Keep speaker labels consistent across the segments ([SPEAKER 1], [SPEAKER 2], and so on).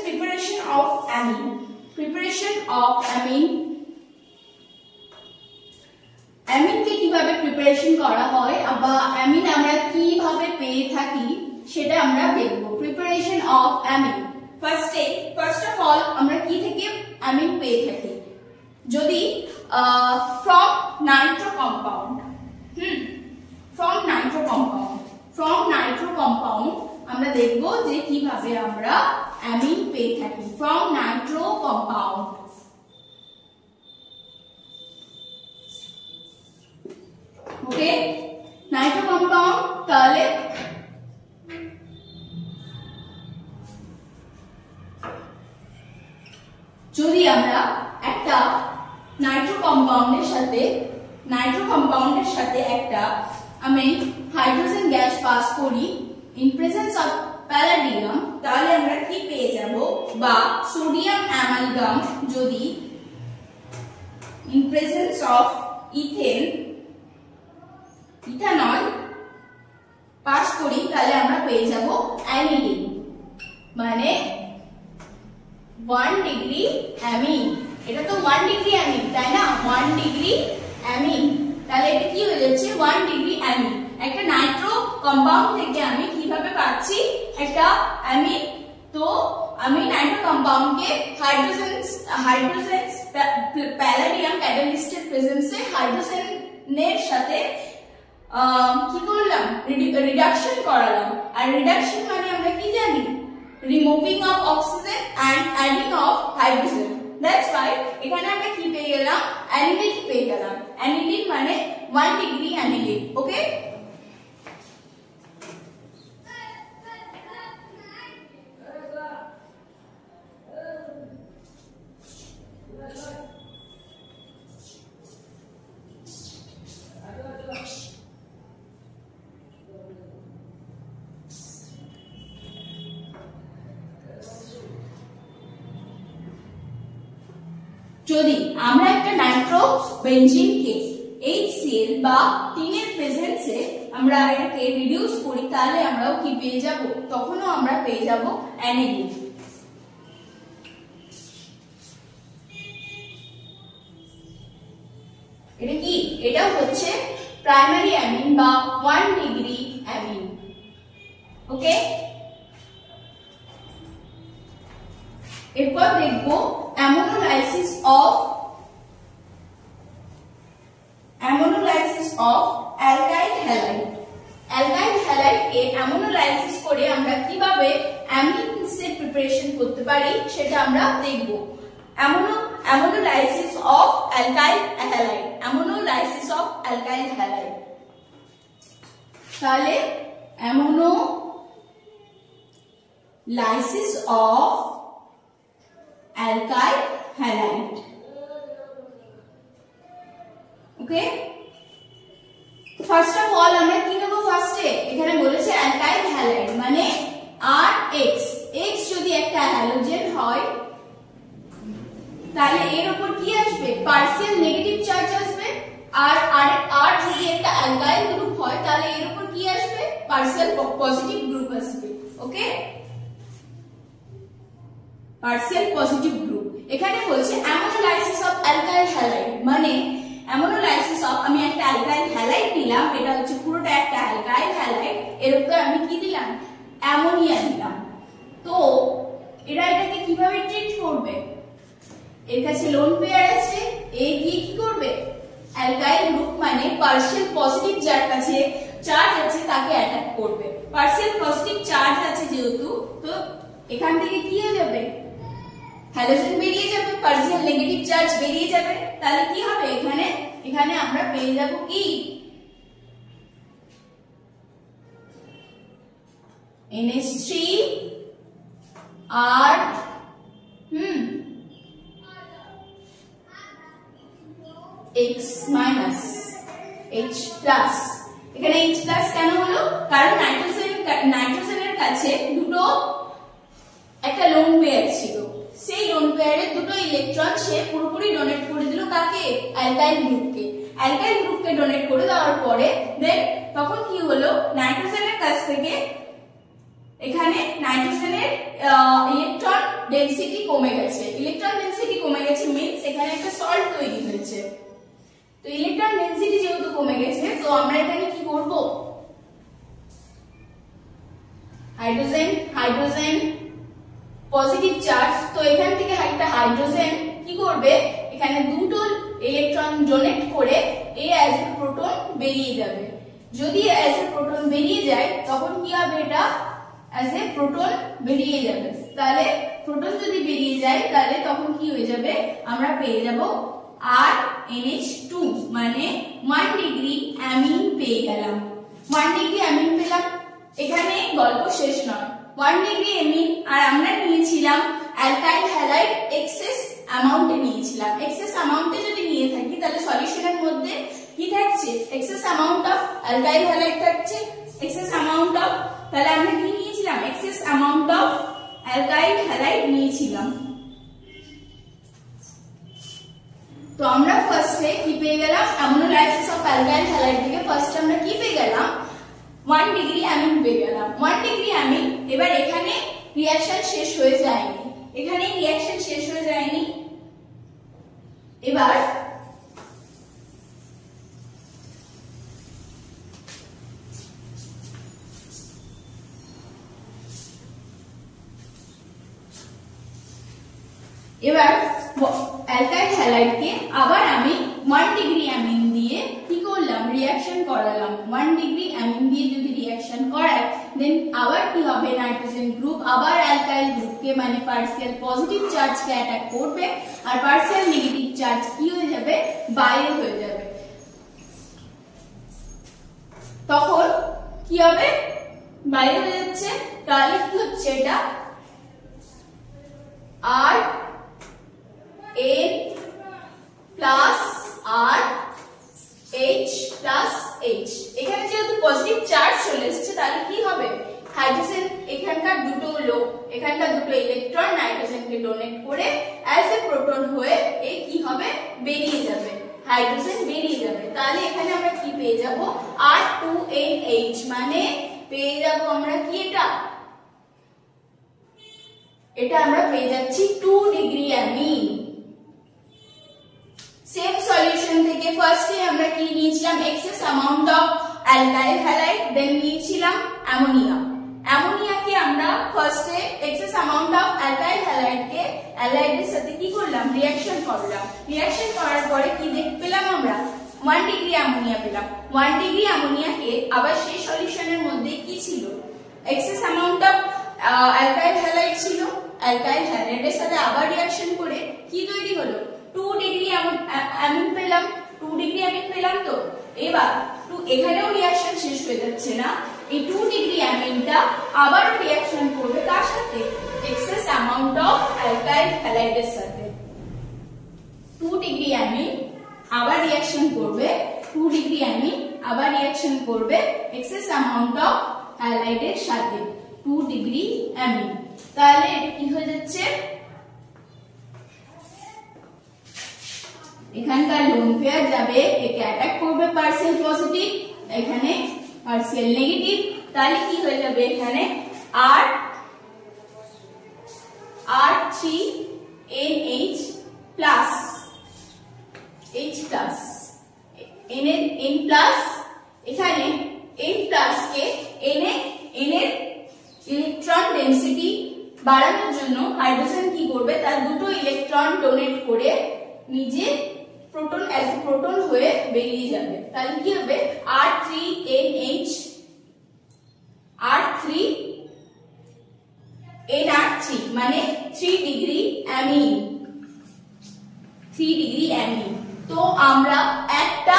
[SPEAKER 1] Preparation of amine. Preparation of amine, অ্যামিনকে কিভাবে preparation করা হয় বা অ্যামিন আমরা কিভাবে পেয়ে থাকি সেটা আমরা দেখব। Preparation of amine, first of all আমরা কি থেকে অ্যামিন পেয়ে থাকি? যদি from Nitro compound, from Nitro compound আমরা দেখব যে কিভাবে আমরা অ্যামিন পেয়ে থাকি from Nitro compound. Okay, Nitro compound, তাহলে যদি আমরা একটা নাইট্রো কম্পাউন্ডের সাথে একটা আমি হাইড্রোজেন গ্যাস পাস করি ইন প্রেজেন্স অফ প্যালাডিয়াম, তাহলে আমরা কি পেয়ে যাব? বা সোডিয়াম অ্যামালগাম যদি in presence of ethanol pass করি, তাহলে আমরা পেয়ে যাব অ্যানিলিন, মানে 1 ডিগ্রি অ্যামিন। এটা তো 1 ডিগ্রি অ্যামিন, তাই না? 1 ডিগ্রি অ্যামিন, তাহলে এটা কি হয়ে যাচ্ছে? 1 ডিগ্রি অ্যামিন। একটা নাইট্রো কম্পাউন্ড থেকে আমি কিভাবে পাচ্ছি একটা অ্যামিন? তো আমি নাইট্রো কম্পাউন্ডকে হাইড্রোজেন প্যালাডিয়াম ক্যাটালিস্টের প্রেজেন্সে হাইড্রোজেনের সাথে কি করলাম? রিডাকশন করালাম। আর রিডাকশন মানে আমরা কি জানি? Removing of oxygen and adding of hydrogen. That's why এখানে আমরা কি পেয়ে গেলাম? অ্যানিলিন পেয়ে গেলাম। অ্যানিলিন মানে 1 ডিগ্রি অ্যানিলিন। ওকে, যদি আমরা একটা নাইট্রো বেনজিনকে HCl বা টিনের প্রেজেন্সে আমরা এটাকে রিডিউস করি, তাহলে আমরাও কি পেয়ে যাব? তখনও আমরা পেয়ে যাব অ্যানিলিন। এটা কি? এটা হচ্ছে প্রাইমারি অ্যামিন বা 1 ডিগ্রি অ্যামিন। ওকে, এরপর দেখব ammonolysis of alkyl halide. Alkyl হ্যালাইডকে অ্যামোনোলাইসিস করে আমরা কিভাবে অ্যামিনসের প্রিপারেশন করতে পারি সেটা আমরা দেখব। Ammonolysis of alkyl halide, ammonolysis of alkyl halide. তাহলে ammonolysis of alkyl halide. Okay, first of all আমরা কি নেব? ফার্স্টে এখানে বলেছে alkyl halide মানে RH। X যদি একটা হ্যালোজেন হয় তাহলে এর উপর কি আসবে? পার্শিয়াল নেগেটিভ চার্জ আসবে। আর আর যদি একটা অ্যালকাইল গ্রুপ হয় তাহলে এর উপর কি আসবে? পার্শিয়াল পজিটিভ গ্রুপ আসবে। ওকে, পার্শিয়াল পজিটিভ গ্রুপ। এখানে বলছে অ্যামোনোলাইসিস অফ অ্যালকাইল হ্যালাইড মানে অ্যামোনোলাইসিস অফ, আমি একটা অ্যালকাইল হ্যালাইড নিলাম, এটা হচ্ছে পুরোটা একটা অ্যালকাইল হ্যালাইড, এর উপরে আমি কি দিলাম? অ্যামোনিয়া দিলাম। তো এরা এটাকে কিভাবে ট্রিট করবে? এর কাছে লোন পেয়ার আছে, এ গিয়ে কি করবে? অ্যালকাইল গ্রুপ মানে পার্শিয়াল পজিটিভ যার কাছে চার্জ আছে তাকে অ্যাটাক করবে। পার্শিয়াল পজিটিভ চার্জ আছে যেহেতু, তো এখান থেকে কি হয়ে যাবে? হ্যালোজেন বেরিয়ে যাবে, পার্শিয়াল নেগেটিভ চার্জ বেরিয়ে যাবে। তাহলে কি হবে? এখানে আমরা পেয়ে যাব কি? NH3 আর X মাইনাস H প্লাস। এখানে H প্লাস কেন হলো? কারণ নাইট্রোজেনের কাছে দুটো একটা লোন পেয়ার ছিল, সেই লোন পেয়ারের দুটো ইলেকট্রন সে পুরোপুরি ডোনেট করে দিল কাকে? অ্যালকাইল গ্রুপকে। অ্যালকাইল গ্রুপকে ডোনেট করে দেওয়ার পরে দেন তখন কি হলো? নাইট্রোজেনের কাছ থেকে এখানে নাইট্রোজেনের ইলেকট্রন তো ইলেকট্রন ডেনসিটি যেহেতু কমে গেছে, তো আমরা এখানে কি করব, হাইড্রোজেন হাইড্রোজেন পজিটিভ চার্জ, তো এখান থেকে একটা হাইড্রোজেন কি করবে, এখানে দুটো ইলেকট্রন ডোনেট করে এ অ্যাজ এ প্রোটন বেরিয়ে যাবে। যদি অ্যাজ এ প্রোটন বেরিয়ে যায় তখন কি হবে, এটা অ্যাজ এ প্রোটন বেরিয়ে যাবে। তাহলে প্রোটন যদি বেরিয়ে যায় তাহলে তখন কি হয়ে যাবে, আমরা পেয়ে যাব RNH2, মানে 1 ডিগ্রি অ্যামিন পেয়ে গেলাম। 1 ডিগ্রি অ্যামিন পেলাম, এখানে গল্প শেষ নয়। 1 ডিগ্রি অ্যামিন, আর আমরা নিয়েছিলাম অ্যালকাইল হ্যালাইড এক্সেস অ্যামাউন্টে নিয়েছিলাম। এক্সেস অ্যামাউন্টে যদি নিয়ে থাকি তাহলে সলিউশনের মধ্যে কি থাকছে, excess amount of alkyl halide থাকছে, এক্সেস অ্যামাউন্ট অফ, তাহলে আমরা কি নিয়েছিলাম, excess amount of alkyl halide নিয়েছিলাম। তো আমরা ফার্স্টে কি পেয়ে গেলাম, অ্যামোনোলাইসিস অফ অ্যালকাইল হ্যালাইড থেকে ফার্স্টে আমরা কি পেয়ে গেলাম, 1 ডিগ্রি অ্যামিন পেয়ে গেলাম। 1 ডিগ্রি অ্যামিন। এবার এখানে রিঅ্যাকশন শেষ হয়ে যায়নি, এখানে রিঅ্যাকশন শেষ হয়ে যায়নি। এবার অ্যালকাইল হ্যালাইডকে আবার আমি 1 ডিগ্রি অ্যামিন দিয়ে কি করলাম, রিঅ্যাকশন করালাম। 1 ডিগ্রি অ্যামিন দিয়ে যদি রিঅ্যাকশন করায় দেন আবার কি হবে, নাইট্রোজেন গ্রুপ আবার অ্যালকাইল গ্রুপকে মানে পার্শিয়াল পজিটিভ চার্জকে অ্যাটাক করবে, আর পার্শিয়াল নেগেটিভ চার্জ কি হয়ে যাবে, বাইরে হয়ে যাবে। তখন কি হবে, বাইরে হয়ে যাচ্ছে, তাহলে কি হচ্ছে, এটা আর N প্লাস আর H প্লাস H, এখানে যেহেতু পজিটিভ চার্জ চলে এসেছে তাহলে কি হবে, হাইড্রোজেন এখানকার দুটো লো, এখানকার দুটো ইলেকট্রন নাইট্রোজেনকে ডোনেট করে অ্যাজ এ প্রোটন হয়ে এ কি হবে, বেরিয়ে যাবে, হাইড্রোজেন বেরিয়ে যাবে। তাহলে এখানে আমরা কি পেয়ে যাব, R2NH, মানে পেয়ে যাব আমরা কি, এটা আমরা পেয়ে যাচ্ছি 2 ডিগ্রি অ্যামিন। সেম সলিউশন থেকে ফার্স্টে আমরা কি নিয়েছিলাম, excess amount of alkyl halide, then নিয়েছিলাম অ্যামোনিয়া। অ্যামোনিয়াকে আমরা ফার্স্টে এক্সেস অ্যামাউন্ট অফ অ্যালকাইল হ্যালাইডকে অ্যালাইডের সাথে কি করলাম, রিঅ্যাকশন করলাম। রিঅ্যাকশন করার পরে কি দেখতে পেলাম আমরা, 1 ডিগ্রি অ্যামোনিয়া পেলাম। 1 ডিগ্রি অ্যামোনিয়াকে আবার সেই সলিউশনের মধ্যে কি ছিল, excess amount of alkyl halide ছিল, অ্যালকাইল হ্যালাইডের সাথে আবার রিঅ্যাকশন করে কি তৈরি হলো, 2 ডিগ্রি অ্যামিন পেলাম। 2 ডিগ্রি অ্যামিন পেলাম। তো এবার এখানেও রিঅ্যাকশন শেষ হয়ে যাচ্ছে না, এই 2 ডিগ্রি অ্যামিনটা আবার রিঅ্যাকশন করবে কার সাথে, এক্সেস অ্যামাউন্ট অফ অ্যালকাইল হ্যালাইডের সাথে। 2 ডিগ্রি অ্যামিন আবার রিঅ্যাকশন করবে, 2 ডিগ্রি অ্যামিন আবার রিঅ্যাকশন করবে এক্সেস অ্যামাউন্ট অফ হ্যালাইডের সাথে, 2 ডিগ্রি অ্যামিন। তাহলে এটা কি হয়ে যাচ্ছে, এখানকার লোন পেয়ার যাবে, একে অ্যাটাক করবে পার্শিয়াল পজিটিভ, এখানে পার্শিয়াল নেগেটিভ, তাহলে কি হয়ে যাবে, এখানে R3NH plus H plus N plus, এখানে N প্লাস কে N এর ইলেকট্রন ডেনসিটি বাড়ানোর জন্য হাইড্রোজেন কি করবে, তার দুটো ইলেকট্রন ডোনেট করে নিজে প্রোটন অ্যাজ এ প্রোটন হয়ে বেরিয়ে যাবে। তাহলে কি হবে, R3NH R3NR3, মানে 3 ডিগ্রি অ্যামিন। 3 degree amine. তো আমরা একটা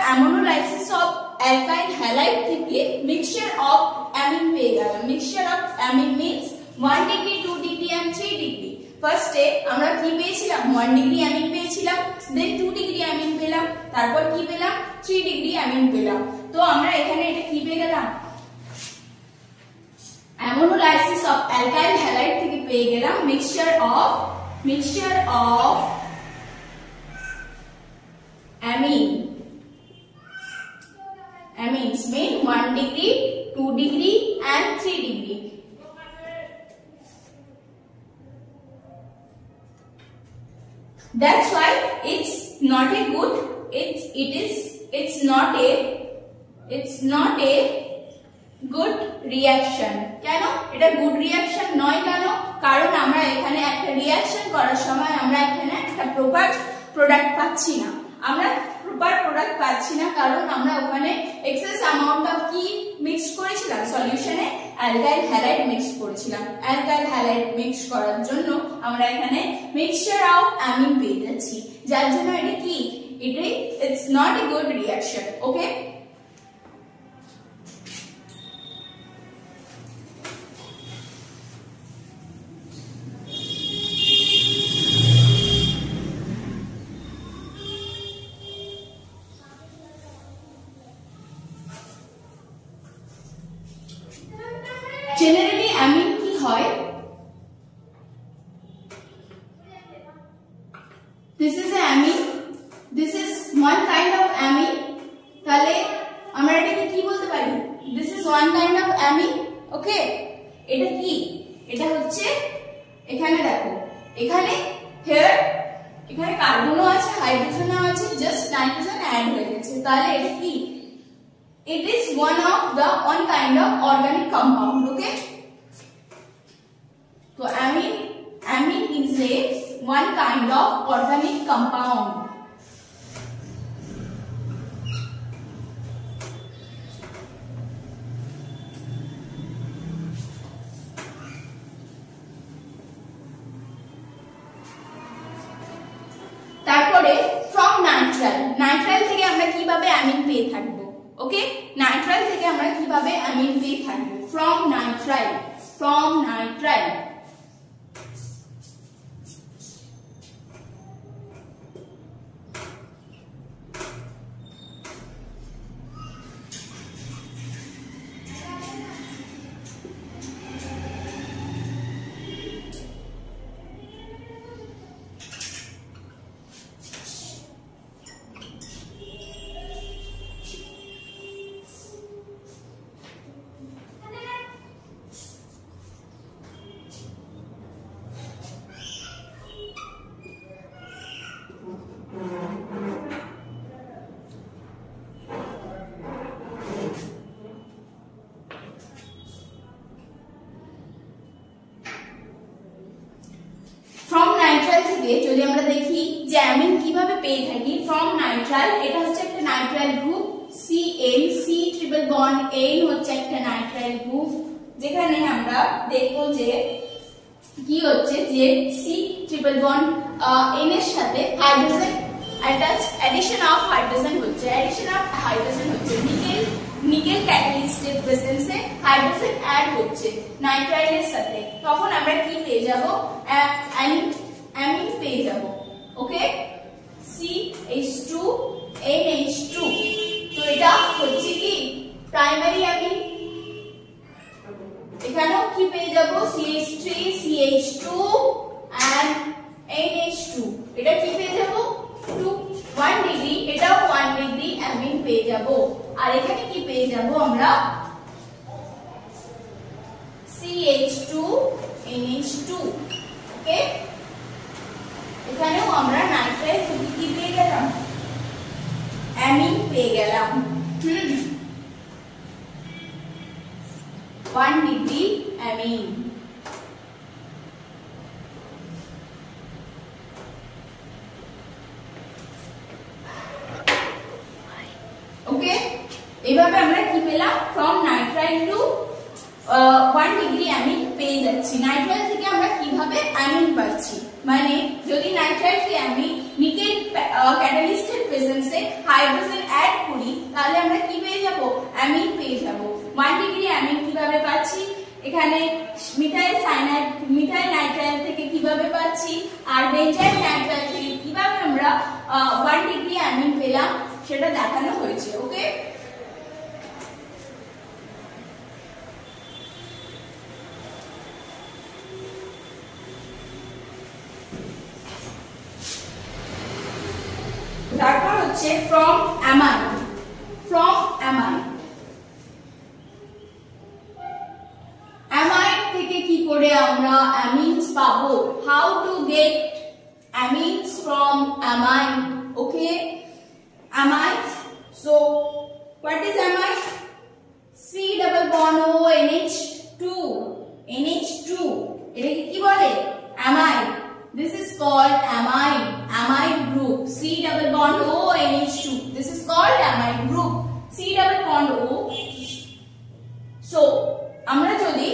[SPEAKER 1] অ্যামোনোলাইসিস অফ অ্যালকাইল হ্যালাইড থেকে মিক্সচার অফ অ্যামিন পেয়ে গেলাম। Mixture of amine means 1 degree, 2 degree and 3 degree. ফার্স্টে আমরা কি পেয়েছিলাম, 1 ডিগ্রি অ্যামিন পেয়েছিলাম, দেন 2 ডিগ্রি অ্যামিন পেলাম, তারপর কি পেলাম, 3 ডিগ্রি অ্যামিন পেলাম। তো আমরা এখানে এটা কি পেয়ে গেলাম, অ্যামোনোলাইসিস অফ অ্যালকাইল হ্যালাইড থেকে পেয়ে গেলাম mixture of amines mean 1 degree, 2 degree and 3 degree. That's why it's not a good it's not a good reaction. কেন এটা গুড রিঅ্যাকশন নয়? কেন? কারণ আমরা এখানে একটা রিঅ্যাকশন করার সময় আমরা এখানে একটা প্রপার প্রোডাক্ট পাচ্ছি না। আমরা প্রপার প্রোডাক্ট পাচ্ছি না কারণ আমরা ওখানে এক্সেস অ্যামাউন্ট অফ কি মিক্স করেছিলাম? সলিউশনে অ্যালকাইল হ্যালাইড মিক্স করেছিলাম। অ্যালকাইল হ্যালাইড মিক্স করার জন্য আমরা এখানে মিক্সচার অফ অ্যামিন পেয়ে যাচ্ছি, যার জন্য এটা কি, it's not a good reaction. Okay, generally amine কি হয়? This is a amine, this is one kind of amine. তাহলে আমরা এটাকে কি বলতে পারি? This is one kind of amine. Okay, এটা কি? এটা হচ্ছে, এখানে দেখো, এখানে এখানে কার্বনও আছে, হাইড্রোজেনও আছে, জাস্ট নাইট্রোজেন অ্যাড হয়ে গেছে। তাহলে এটা কি? It is one kind of organic compound. Okay, so amine is one kind of organic compound. তারপরে from nitrile থেকে আমরা কিভাবে অ্যামিন পেয়ে থাকবো? ওকে, নাইট্রাইল থেকে আমরা কিভাবে অ্যামিন পেয়ে থাকবো? from nitrile. যদি আমরা দেখি যে অ্যামিন কিভাবে পেয়ে থাকি from nitrile, এটা হচ্ছে একটা nitrile group CN, C triple bond N হচ্ছে একটা নাইট্রাইল গ্রুপ, যেখানে আমরা দেখব যে কি হচ্ছে যে C ট্রিপল বন্ড N এর সাথে হাইড্রোজেন addition of hydrogen হচ্ছে নিকেল ক্যাটালিস্টের প্রেজেন্সে হাইড্রোজেন অ্যাড হচ্ছে নাইট্রাইলের সাথে, তখন আমরা কি পেয়ে যাব? অ্যামিন পেয়ে যাব। ওকে, CH2 NH2, তো এটা হচ্ছে কি প্রাইমারি অ্যামিন। এখানেও কি পেয়ে যাব? CH3 CH2 and NH2, এটা কি পেয়ে যাব? 1 ডিগ্রি, এটাও 1 ডিগ্রি অ্যামিন পেয়ে যাব। আর এখানে কি পেয়ে যাব আমরা? CH2 NH2। ওকে, এখানেও আমরা নাইট্রাইল থেকে কি পেয়ে গেলাম? অ্যামিন পেয়ে গেলাম। 1 ডিগ্রি অ্যামিন। ওকে, এইভাবে আমরা কি পেলাম? from nitrile to 1 degree amine পেয়ে যাচ্ছি। নাইট্রাইল থেকে আমরা কিভাবে অ্যামিন পাচ্ছি? মানে যদি নাইট্রাইল কে আমি নিকেল ক্যাটালিস্টের প্রেজেন্সে হাইড্রোজেন অ্যাড করি, তাহলে আমরা কি পেয়ে যাব? অ্যামিন পেয়ে যাব। 1 ডিগ্রি অ্যামিন কিভাবে পাচ্ছি? এখানে মিথাইল নাইট্রাইল থেকে কিভাবে পাচ্ছি, আর বেঞ্জাইল নাইট্রাইল থেকে কিভাবে আমরা 1 ডিগ্রি অ্যামিন পেলাম সেটা দেখানো হয়েছে। ওকে, তারপর হচ্ছে from amine। amine থেকে কি করে আমরা amines পাবো? how to get amines from amine? Okay, amide. So what is amide? C double bond O NH2, NH2, এটাকে কি বলে? amide. This is called amide, amide group. C double bond O NH2, this is called amide group. C double bond O. So আমরা যদি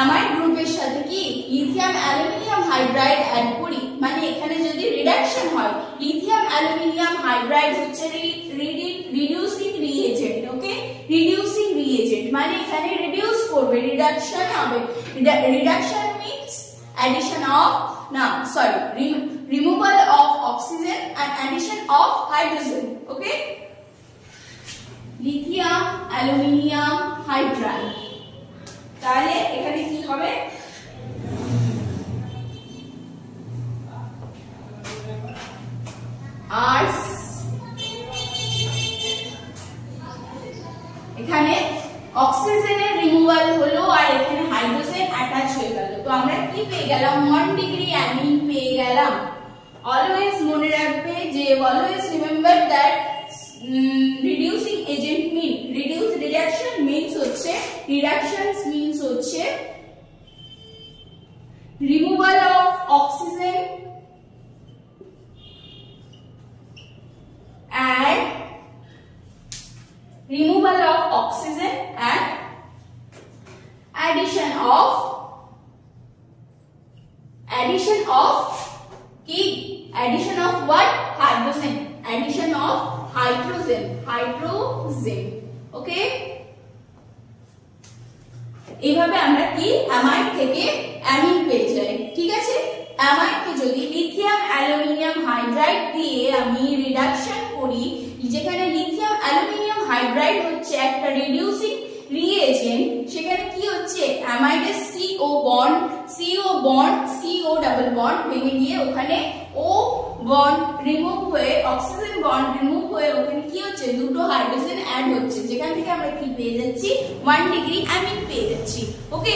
[SPEAKER 1] amide গ্রুপের সাথে কি lithium aluminium hydride add করি, মানে এখানে যদি রিডাকশন হয়, লিথিয়াম অ্যালুমিনিয়াম হাইড্রাইড হচ্ছে রিডিউসিং রিএজেন্ট, ওকে, রিডিউসিং রিএজেন্ট মানে এখানে রিডিউস করবে, রিডাকশন হবে। Reduction means addition of removal of oxygen and addition of hydrogen, okay, lithium aluminium hydride। তাহলে এখানে কি হবে? আর্স, এখানে অক্সিজেনের রিমুভাল হলো আর এখানে হাইড্রোজেন অ্যাটাচ হয়ে গেল, তো আমরা কি পেয়ে গেলাম? 1 ডিগ্রি অ্যামিন পেয়ে গেলাম। অলওয়েজ মনে রাখবে যে always remember that reducing agent mean reduction means হচ্ছে reductions means হচ্ছে removal of oxygen and addition of what? Hydrogen, addition of hydrogen, okay। এইভাবে আমরা কি অ্যামাইড থেকে অ্যামিন পেয়ে যাই, ঠিক আছে। অ্যামাইডকে যদি লিথিয়াম অ্যালুমিনিয়াম হাইড্রাইড দিয়ে আমি রিডাকশন করি, যেখানে লিথিয়াম অ্যালুমিনিয়াম হাইড্রাইড হচ্ছে একটা রিডিউসিং রিএজেন্ট, সেখানে কি হচ্ছে? অ্যামাইডের CO ডাবল বন্ড ভেঙে গিয়ে ওখানে O বন্ড রিমুভ হয়ে অক্সিজেন বন্ড রিমুভ হয়ে ওখানে কি হচ্ছে? দুটো হাইড্রোজেন অ্যাড হচ্ছে, যেখান থেকে আমরা কি পেয়ে যাচ্ছি? 1 ডিগ্রি অ্যামিন পেয়ে যাচ্ছি, ওকে।